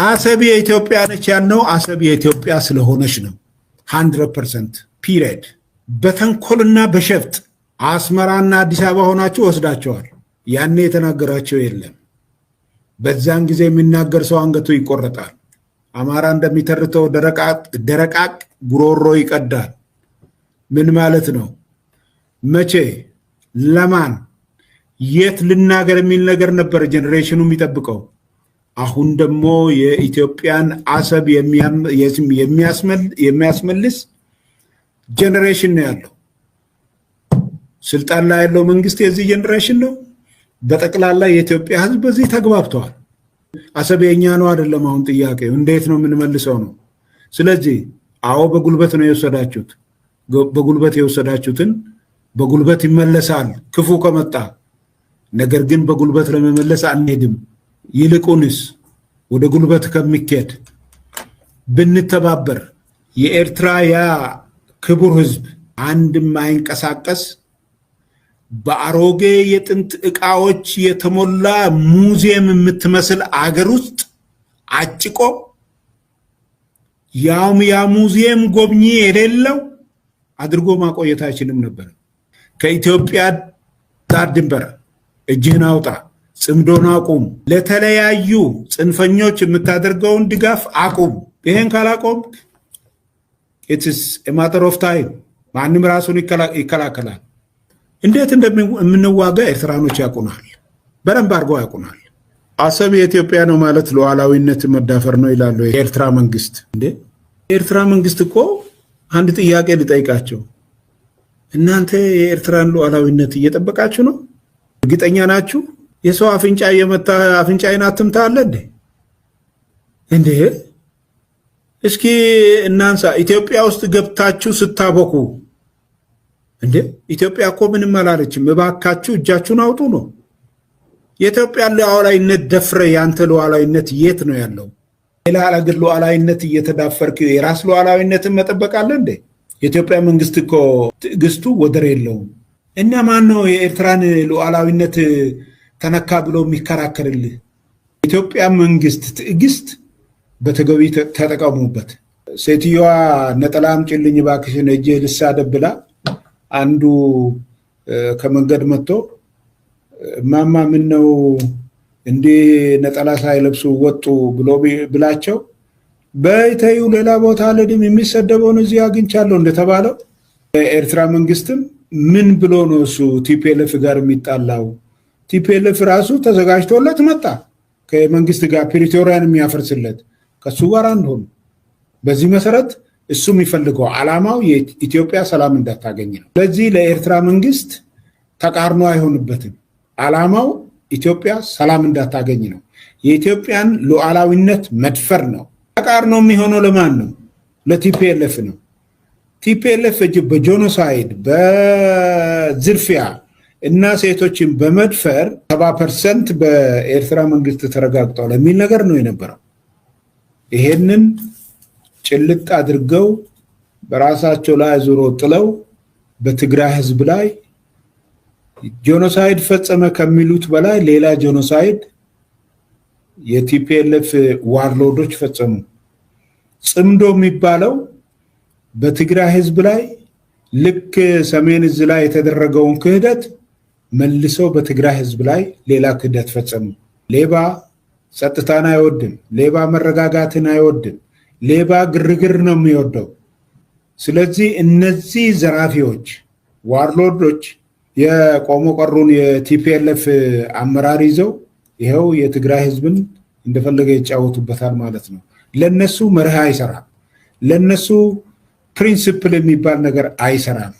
አሰብ የኢትዮጵያ ነች ያልነው አሰብ የኢትዮጵያ ስለሆነች ነው። 100% ፒሪየድ። በተንኮልና በሸፍጥ አስመራና አዲስ አበባ ሆናችሁ ወስዳቸዋል። ያኔ የተናገራቸው የለም። በዛን ጊዜ የሚናገር ሰው አንገቱ ይቆረጣል። አማራ እንደሚተርተው ደረቃቅ ጉሮሮ ይቀዳል። ምን ማለት ነው? መቼ ለማን የት ልናገር የሚል ነገር ነበር ጀነሬሽኑ የሚጠብቀው። አሁን ደግሞ የኢትዮጵያን አሰብ የሚያስመልስ ጀነሬሽን ነው ያለው። ስልጣን ላይ ያለው መንግስት የዚህ ጀነሬሽን ነው። በጠቅላላ የኢትዮጵያ ሕዝብ በዚህ ተግባብተዋል። አሰብ የኛ ነው አይደለም። አሁን ጥያቄው እንዴት ነው የምንመልሰው ነው። ስለዚህ አዎ በጉልበት ነው የወሰዳችሁት። በጉልበት የወሰዳችሁትን በጉልበት ይመለሳል ክፉ ከመጣ። ነገር ግን በጉልበት ለመመለስ አንሄድም። ይልቁንስ ወደ ጉልበት ከሚኬድ ብንተባበር የኤርትራ ያ ክቡር ሕዝብ አንድም አይንቀሳቀስ በአሮጌ የጥንት ዕቃዎች የተሞላ ሙዚየም የምትመስል አገር ውስጥ አጭቆ ያውም ያ ሙዚየም ጎብኚ የሌለው አድርጎ ማቆየት አይችልም ነበር። ከኢትዮጵያ ዳር ድንበር እጅህን አውጣ፣ ጽምዶን አቁም፣ ለተለያዩ ጽንፈኞች የምታደርገውን ድጋፍ አቁም። ይሄን ካላቆም ኢትስ ኤ ማተር ኦፍ ታይም ማንም ራሱን ይከላከላል። እንዴት እንደምንዋጋ ኤርትራኖች ያውቁናል፣ በደንብ አድርገው ያውቁናል። አሰብ የኢትዮጵያ ነው ማለት ሉዓላዊነት መዳፈር ነው ይላሉ የኤርትራ መንግስት። እንዴ የኤርትራ መንግስት እኮ አንድ ጥያቄ ልጠይቃቸው፣ እናንተ የኤርትራን ሉዓላዊነት እየጠበቃችሁ ነው? እርግጠኛ ናችሁ? የሰው አፍንጫ የመታ አፍንጫዬን አትምታ አለ እንዴ? እንዴ እስኪ እናንሳ። ኢትዮጵያ ውስጥ ገብታችሁ ስታበኩ እንዴ ኢትዮጵያ እኮ ምንም አላለችም። እባካችሁ እጃችሁን አውጡ ነው። የኢትዮጵያ ሉዓላዊነት ደፍረ ያንተ ሉዓላዊነት የት ነው ያለው? ሌላ አገር ሉዓላዊነት እየተዳፈርክ የራስ ሉዓላዊነትን መጠበቅ አለ እንዴ? የኢትዮጵያ መንግስት እኮ ትዕግስቱ ወደር የለውም። እና ማን ነው የኤርትራን ሉዓላዊነት ተነካ ብሎ የሚከራከርልህ? የኢትዮጵያ መንግስት ትዕግስት በተገቢ ተጠቀሙበት። ሴትዮዋ ነጠላ አምጪልኝ እባክሽን እጄ ልሳደብ ብላ አንዱ ከመንገድ መጥቶ ማማ ምን ነው እንዴ ነጠላ ሳይለብሱ ወጡ ብሎ ብላቸው በይተዩ ሌላ ቦታ ለድም የሚሰደበውን እዚህ አግኝቻለሁ እንደተባለው ኤርትራ መንግስትም ምን ብሎ ነው እሱ ቲፒኤልኤፍ ጋር የሚጣላው? ቲፒኤልኤፍ ራሱ ተዘጋጅቶለት መጣ ከመንግስት ጋር ፕሪቶሪያን የሚያፈርስለት ከሱ ጋር አንሆን። በዚህ መሰረት እሱ የሚፈልገው ዓላማው የኢትዮጵያ ሰላም እንዳታገኝ ነው። ስለዚህ ለኤርትራ መንግስት ተቃርኖ አይሆንበትም። ዓላማው ኢትዮጵያ ሰላም እንዳታገኝ ነው። የኢትዮጵያን ሉዓላዊነት መድፈር ነው። ተቃርኖ የሚሆነው ለማን ነው? ለቲፒኤልኤፍ ነው። ቲፒኤልኤፍ በጄኖሳይድ በዝርፊያ እና ሴቶችን በመድፈር 70% በኤርትራ መንግስት ተረጋግጧል የሚል ነገር ነው የነበረው። ይሄንን ጭልጥ አድርገው በራሳቸው ላይ ዙሮ ጥለው በትግራይ ህዝብ ላይ ጄኖሳይድ ፈጸመ ከሚሉት በላይ ሌላ ጄኖሳይድ የቲፒኤልኤፍ ዋርሎዶች ፈጸሙ። ጽምዶ የሚባለው በትግራይ ህዝብ ላይ ልክ ሰሜን እዝ ላይ የተደረገውን ክህደት መልሰው በትግራይ ህዝብ ላይ ሌላ ክህደት ፈጸሙ። ሌባ ጸጥታን አይወድም። ሌባ መረጋጋትን አይወድም። ሌባ ግርግር ነው የሚወደው። ስለዚህ እነዚህ ዘራፊዎች ዋርሎዶች የቆሞ ቀሩን የቲፒኤልኤፍ አመራር ይዘው ይኸው የትግራይ ህዝብን እንደፈለገ ይጫወቱበታል ማለት ነው። ለነሱ መርህ አይሰራም። ለነሱ ፕሪንሲፕል የሚባል ነገር አይሰራም።